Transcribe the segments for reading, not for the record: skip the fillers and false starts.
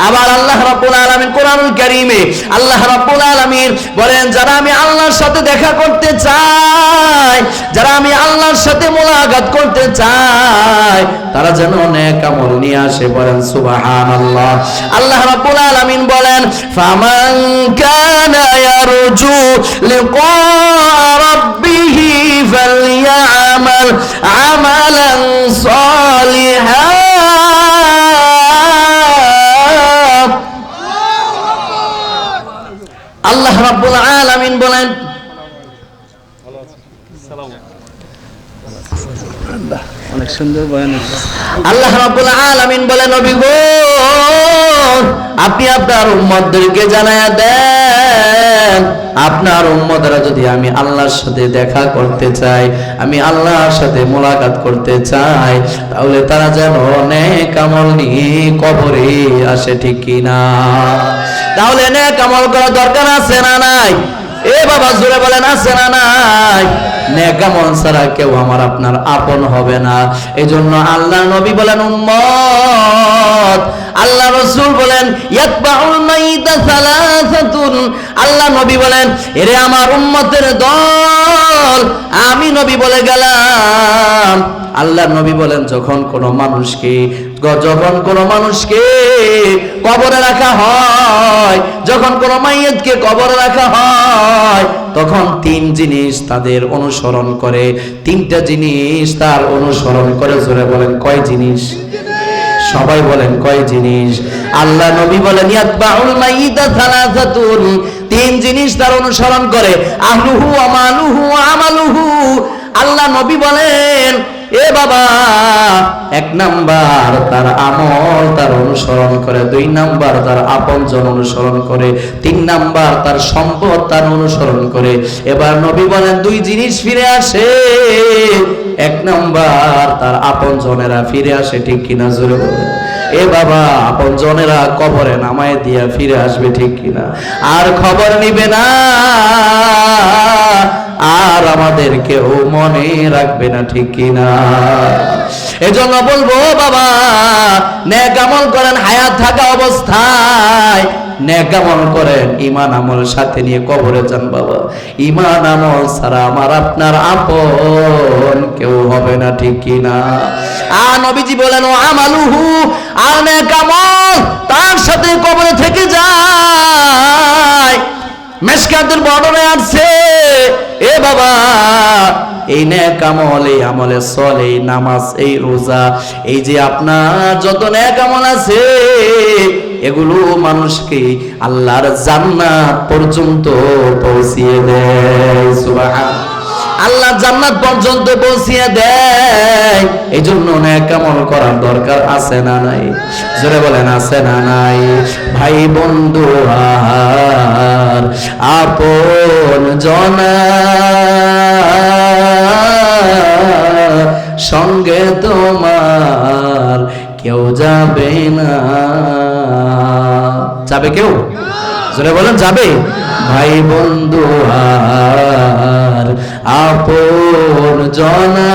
আবার আল্লাহ রাব্বুল আলামিন কোরআনুল কারীমে আল্লাহ রাব্বুল আলামিন বলেন, যারা আমি আল্লাহর সাথে দেখা করতে চাই, যারা আমি আল্লাহর সাথে মোলাকাত করতে চাই, তারা যেন নেক আমল নিয়ে আসে। বলেন সুবহানাল্লাহ। আল্লাহ রাব্বুল আলামিন বলেন, ফামান কানা ইয়ারজু লিকা রাব্বিহি ফালইআমাল আমালান সালিহান। আল্লাহ রাব্বুল আলামিন বলেন, অনেক সুন্দর বয়ান। আল্লাহ রাব্বুল আলামিন বলেন, নবী গো, আপনি আপনার উম্মতদেরকে জানায়া দেন, আপনার উম্মতরা যদি আমি আল্লাহর সাথে দেখা করতে চাই, আমি আল্লাহর সাথে মোলাকাত করতে চাই, তাহলে তারা যেন নেক আমল নিয়ে কবরে আসে, ঠিক কি না? তাহলে নেক আমল করা দরকার আছে না নাই? এ বাবা জোরে বলেন, আছে না নাই? নেক আমল ছাড়া কেউ আমার আপনার আপন হবে না। এজন্য আল্লাহ নবী বলেন, উম্মত, আল্লাহ রাসূল বলেন, ইয়াতবাউল মাইতা সালাসাতুন। আল্লাহ নবী বলেন, এরে আমার উম্মতের দল, আমি নবী বলে গেলাম। আল্লাহ নবী বলেন, যখন কোনো মানুষকে কবরে রাখা হয়, যখন কোনো মাইয়তকে কবরে রাখা হয়, তখন তিন জিনিস তাদের অনুসরণ করে, তিনটা জিনিস তার অনুসরণ করে। জোরে বলেন, কয় জিনিস? সবাই বলেন, কয় জিনিস? আল্লাহ নবী বলেন, ইয়াতবাউল মাইয়িতা সালাসাতুন, তিন জিনিস তার অনুসরণ করে, আহলুহু ওয়া মালুহু ওয়া আমালুহু। আল্লাহ নবী বলেন, এ বাবা, এক নাম্বার তার আমল তার অনুসরণ করে, দুই নাম্বার তার আপনজন অনুসরণ করে, তিন নাম্বার তার সম্পদ তার অনুসরণ করে। এবার নবী বলেন, দুই জিনিস ফিরে আসে, এক নাম্বার তার আপনজনেরা ফিরে আসে, ঠিক কিনা? জোরে বলেন। এ বাবা, আপনজনেরা কবরে নামায় দিয়া ফিরে আসবে, ঠিক কিনা? আর খবর নিবে না, আর আমাদের কেউ মনে রাখবে না, ঠিক কিনা? এজন্য বলবো বাবা, নেক আমল করেন হায়াত থাকা অবস্থায়, নেক আমল করেন, ঈমান আমল সাথে নিয়ে কবরে যান বাবা। ঈমান আমল ছাড়া আমার আপনার আপন কেউ হবে না, ঠিক কিনা? আর নবীজি বলেন, ও আমালুহু, আর নেক আমল তার সাথে কবরে থেকে যায়। মেশকাতের বর্ণনা আছে, এ বাবা, এই নেক আমল, এই আমলে সল, এই নামাজ, এই রোজা, এই যে আপনার যত নেক আমল আছে, এগুলো মানুষকে আল্লাহর জান্নাত পর্যন্ত পৌঁছিয়ে দেয়। সুবহানাল্লাহ। আল্লাহ জান্নাত পর্যন্ত পৌঁছিয়ে দেয়। এই জন্য নেক আমল করার দরকার আছে না নাই? জোরে বলেন, আছে না নাই? ভাই বন্ধু আর আপন জনা সঙ্গে তোমার কেউ যাবে না। যাবে কেউ? জোরে বলেন, যাবে? ভাই বন্ধু আর আপন জনা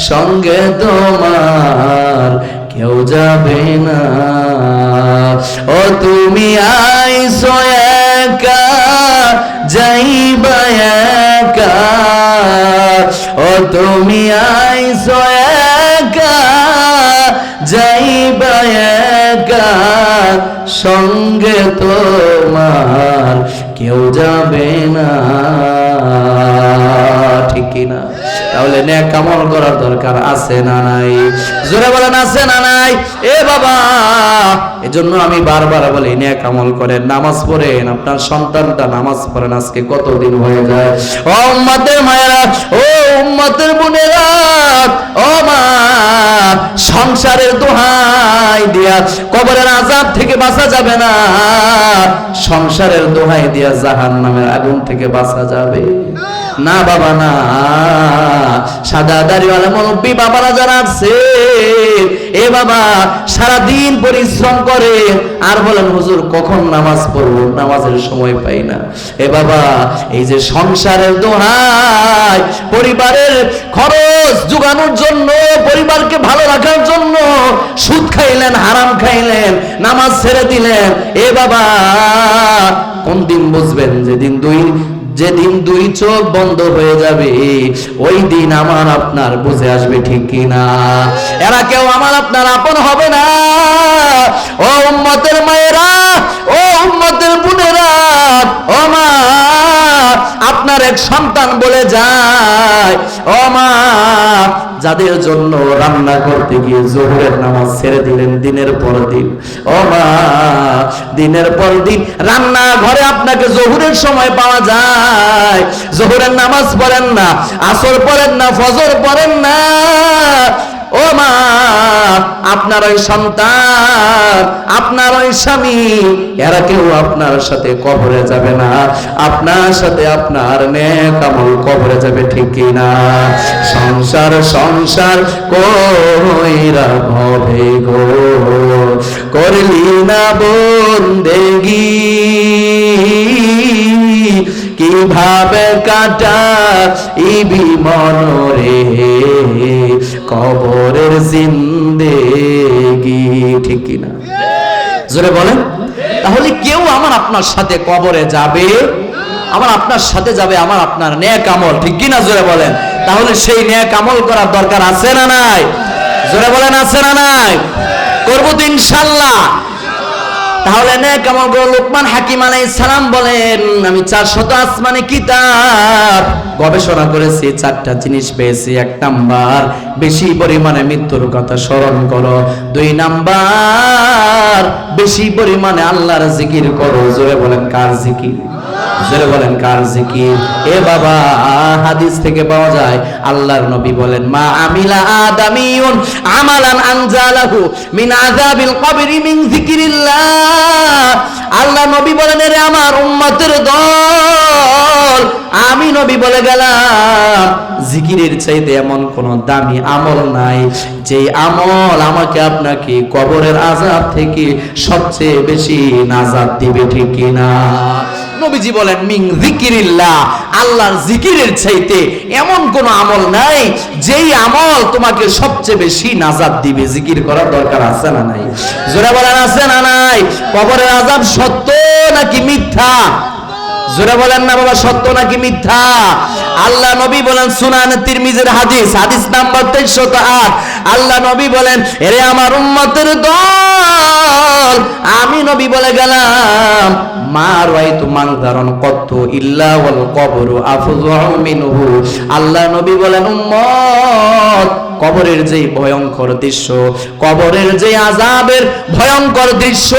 সঙ্গে তোমার কেউ যাবে না। ও তুমি আইসো একা, যাইবা একা। ও তুমি আইসো একা, যাইবা একা। সঙ্গে তোমার কেউ যাবে না, ঠিক কিনা? তাহলে নেক আমল করার দরকার আছে না নাই? জোরে বলেন, আছে না নাই? এ বাবা, এজন্য আমি বারবার বলি, নেক আমল করেন, নামাজ পড়েন, আপনার সন্তানটা নামাজ পড়েন। আজকে কতদিন হয়ে যায়? ও উম্মতের মায়েরা, ও উম্মতের বোনেরা, ও মা, সংসারের দোহাই দিয়া কবরের আযাব থেকে বাঁচা যাবে না, সংসারের দোহাই দিয়া জাহান্নামের আগুন থেকে বাঁচা যাবে না বাবা, না। সাদা দাড়িওয়ালা মুরব্বি বাবারা যারা আছে, এ বাবা, সারাদিন পরিশ্রম করে আর বলেন, হুজুর কখন নামাজ পড়বো, নামাজের সময় পাই না। এ বাবা, এই যে সংসারের দোহাই, পরিবারের খরচ যোগানোর জন্য, পরিবারকে ভালো রাখার জন্য খাইলেন, হারাম খাইলেন, নামাজ ছেড়ে দিলেন। এ বাবা, কোন দিন বুঝবেন? যেদিন দুই চোখ বন্ধ হয়ে যাবে, ওই দিন আমার আপনার বুঝে আসবে, ঠিক কিনা? এরা কেউ আমার আপনার আপন হবে না। ও উম্মতের মায়েরা, ও উম্মতের বোনেরা, ও মা, আপনার এক সন্তান বলে যায়, ও মা, যাদের জন্য রান্না করতে গিয়ে জোহরের নামাজ ছেড়ে দিলেন দিনের পর দিন, ও মা, দিনের পর দিন রান্না ঘরে আপনাকে জোহরের সময় পাওয়া যায়, জোহরের নামাজ পড়েন না, আসর পড়েন না, ফজর পড়েন না। ও মা, আপনার ওই সন্তান, আপনার ওই স্বামী, এরা কেউ আপনার সাথে কবরে যাবে না, আপনার সাথে আপনার নেক আমল কবরে যাবে, ঠিক কিনা? সংসার সংসার কইরা ভবে গো, করলি না বন্দেগী, কিভাবে কাটাইবি মনরে কবরের জিন্দেগি, ঠিক কিনা? জোরে বলেন। তাহলে কেউ আমার আপনার সাথে কবরে যাবে, আমার আপনার সাথে যাবে আমার আপনার নেক আমল, ঠিক কিনা? জোরে বলেন। তাহলে সেই নেক আমল করার দরকার আছে না নাই? জোরে বলেন, আছে না নাই? করবো তো ইনশাআল্লাহ। তাহলে নেক আমল করো। লোকমান হাকিম আলাইহিস সালাম বলেন, আমি 400 আসমানে কিতাব গবেষণা করেছি, 4টা জিনিস পেয়েছি। 1 নাম্বার, বেশি পরিমাণে মৃত্যুর কথা স্মরণ করো। 2 নাম্বার, বেশি পরিমাণে আল্লাহর জিকির করো। জোরে বলেন, কার জিকির? জোরে বলেন, কার জিকির? এ বাবা, হাদিস থেকে পাওয়া যায়, আল্লাহর নবী বলেন, মা আমিলা আদামিউন আমালান আনজালাহু মিন আযাবিল কবরি মিন যিকরিল্লাহ। আল্লাহ নবী বলেন, এরে আমার উম্মতের দল, আমি নবী বলে গেলাম, জিকিরের চাইতে এমন কোন দামি আমল নাই যে আমল আমাকে আপনাকে কবরের আযাব থেকে সবচেয়ে বেশি নাজাত দিবে, ঠিক কিনা? নবীজি বলেন, মিন যিকিরিল্লাহ, আল্লাহর জিকিরের চাইতে এমন কোন আমল নাই যেই আমল তোমাকে সবচেয়ে বেশি নাজাত দিবে। জিকির করার দরকার আছে না নাই? জোরে বলেন, আছে না নাই? কবরের আযাব সত্য নাকি মিথ্যা? জোরে বলেন না বাবা, সত্য নাকি মিথ্যা? আল্লাহ নবী বলেন, সুনান তিরমিজির হাদিস, হাদিস নাম্বার 2308, আল্লাহ নবী বলেন, এরে আমার উম্মতের দল, আমি নবী বলে গেলাম, মা রাইতু মানজারান কত্তু ইল্লা ওয়াল কবরু আফযাউ মিনহু। আল্লাহ নবী বলেন, উম্মত, কবরের যেই ভয়ঙ্কর দৃশ্য, কবরের যে আযাবের ভয়ঙ্কর দৃশ্য,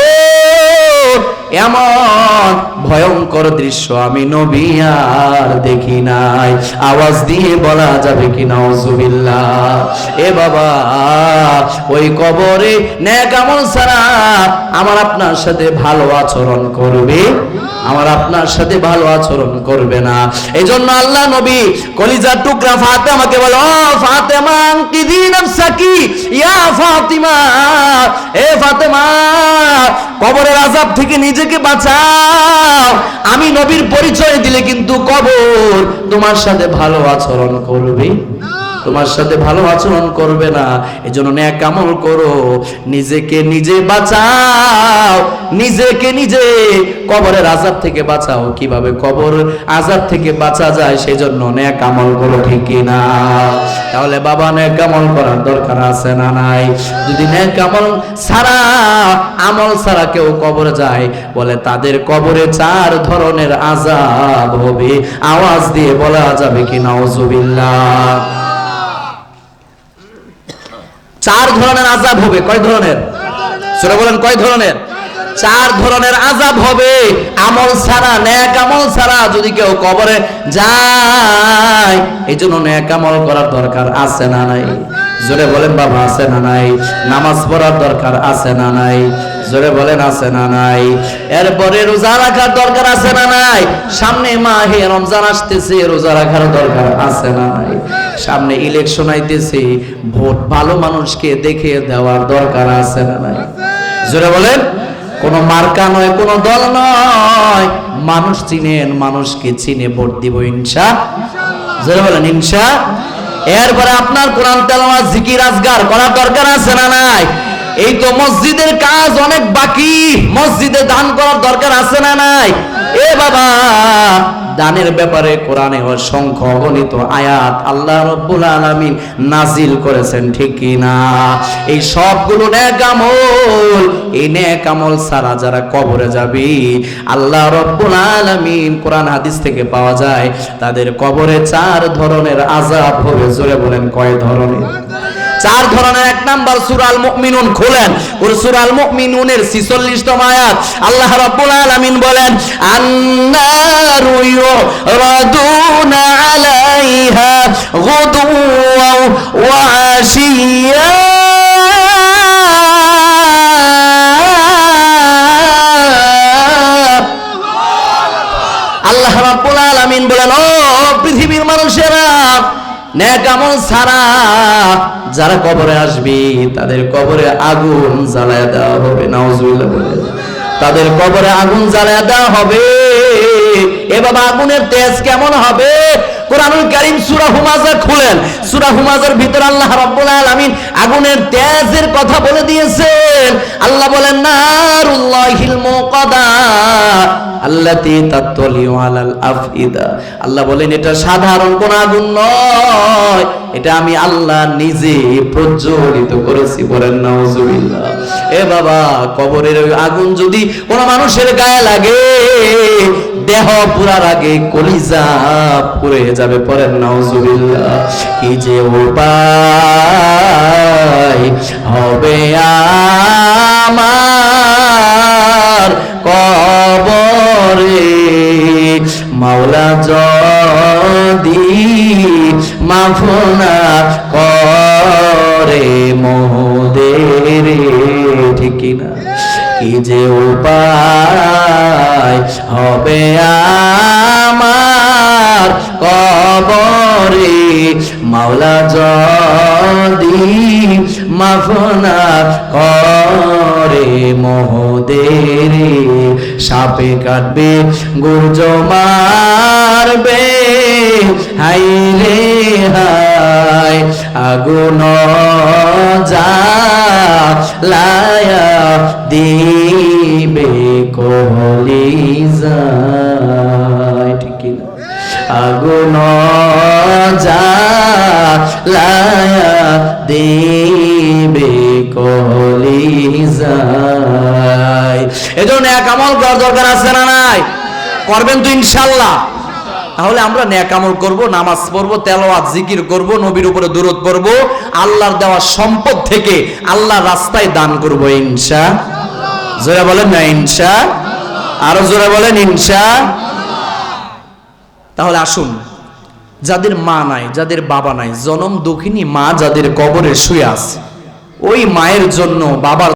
এমন ভয়ঙ্কর দৃশ্য আমি নবী আর দেখি নাই। আওয়াজ দিয়ে বলা যাবে কি নাউজুবিল্লাহ? এ বাবা, ওই কবরে নেক আমল ছাড়া আমার আপনার সাথে ভালো আচরণ করবে, আমার আপনার সাথে ভালো আচরণ করবে না। এই জন্য আল্লাহ নবী কলিজার টুকরা ফাতেমাকে বলে, ও ফাতেমা আনকিযি নাফসাকি ইয়া ফাতিমা, এ ফাতেমা, কবরের আযাব থেকে নিজেকে বাঁচাও। আমি নবীর পরিচয় দিলে কিন্তু কবর তোমার সাথে ভালো আচরণ করবে, তোমার সাথে ভালো আচরণ করবে না। এজন্য নেক আমল করো, নিজেকে নিজে বাঁচাও, নিজেকে নিজে কবরের আযাব থেকে বাঁচাও। কিভাবে কবর আযাব থেকে বাঁচা যায় সেই জন্য নেক আমল করো, ঠিক কিনা? তাহলে বাবা, নেক আমল করার দরকার আছে না নাই? যদি নেক আমল ছাড়া, আমল ছাড়া কেউ কবরে যায়, বলে তাদের কবরে 4 ধরনের আযাব হবে। আওয়াজ দিয়ে বলা যাবে কি নাউজুবিল্লাহ? 4 ধরনের আযাব হবে। কয় ধরনের? সূরা বলেন, কয় ধরনের? 4 ধরনের আযাব হবে আমল ছাড়া, নেক আমল ছাড়া যদি কেউ কবরে যায়। এই জন্য নেক আমল করার দরকার আছে না নাই? জোরে বলেন বাবা, আছে না নাই? নামাজ পড়ার দরকার আছে না নাই? জোরে বলেন, আছে না নাই? এরপরে রোজা রাখার দরকার আছে না নাই? সামনে মাহে রমজান আসতেছে, রোজা রাখার দরকার আছে না নাই? সামনে ইলেকশন আইতেছে, ভোট ভালো মানুষকে দেখে দেওয়ার দরকার আছে না নাই? জোরে বলেন। কোন মার্কা নয়, কোন দল নয়, মানুষ চিনেন, মানুষকে চিনে ভোট দিব ইনশাআল্লাহ। জোরে বলেন, ইনশাআল্লাহ। এরপরে আপনার কোরআন তেলাওয়াত, জিকির, আজকার করার দরকার আছে না নাই? এই তো মসজিদের কাজ অনেক বাকি, মসজিদে দান করার দরকার আছে না নাই? এ বাবা, দানের ব্যাপারে কোরআনে অসংখ্য অগণিত আয়াত আল্লাহ রাব্বুল আলামিন নাজিল করেছেন, ঠিক কি না? এই সবগুলো নেক আমল, এই নেক আমল ছাড়া যারা কবরে যাবে, আল্লাহ রাব্বুল আলামিন কোরআন হাদিস থেকে পাওয়া যায় তাদের কবরে 4 ধরনের আযাব হবে। জোরে বলেন কয় ধরনের? 4 ধরনের। 1 নাম্বার সূরা আল মুমিনুন খুলেন, ওই সূরা আল মুমিনুনের 46তম আয়াত আল্লাহ রাব্বুল আলামিন বলেন, আন্নারু ইউরাদুনা আলাইহা গুদুওয়া ওয়া আশিয়া আল্লাহ রাব্বুল আলামিন বলেন, ও পৃথিবীর মানুষেরা, নেক আমল ছাড়া যারা কবরে আসবে তাদের কবরে আগুন জ্বালায় দেওয়া হবে। নাউজুবিল্লাহ বলেন, তাদের কবরে আগুন জ্বালায় দেওয়া হবে। এ বাবা, আগুনের তেজ কেমন হবে? কোরআনুল কারীম সূরা হুমাযা খুলেন, সূরা হুমাযার ভিতর আল্লাহ রাব্বুল আলামিন আগুনের তেজের কথা বলে দিয়েছেন। আল্লাহ বলেন, নারুল্লাহিল মুকাদা আল্লাতী তাতলিউ আলাল আফইদা। আল্লাহ বলেন, এটা সাধারণ কোন আগুন নয়, এটা আমি আল্লাহ নিজে প্রজ্বলিত করেছি। বলেন নাউজুবিল্লাহ। এ বাবা, কবরের ওই আগুন যদি কোন মানুষের গায়ে লাগে, দেহ পুরার আগে কলিজা পুড়ে যাবে। পড়েন নাউজুবিল্লাহ। কি যে উপায় হবে আমার কবরে, মাওলা যদি মাফ না করে মোদের, ঠিক না? কি যে উপায় হবে আমার কবরে, মাওলা যদি মাফ না করে মোদের। সাপে কাটবে, গুর্জ মারবে, হাই রে হাই, আগুন জ্বালায়া দিবে কলিজায়, ঠিক না? আগুন জ্বালায়া দিবে কলিজায়। এজন্য নেক আমল করার দরকার আছে না নাই? করবেন তো ইনশাআল্লাহ? তাহলে আমরা নেক আমল করব, নামাজ পড়ব, তেলাওয়াত জিকির করব, নবীর উপরে দরুদ পড়ব, আল্লাহর দেওয়া সম্পদ থেকে আল্লাহর রাস্তায় দান করব ইনশাআল্লাহ। জোরে বলেন না ইনশাআল্লাহ? আরো জোরে বলেন ইনশাআল্লাহ। তাহলে আসুন, যাদের মা নাই, যাদের বাবা নাই, জনম দুঃখিনী মা যাদের কবরে শুয়ে আছে, ওই মায়ের জন্য বাবার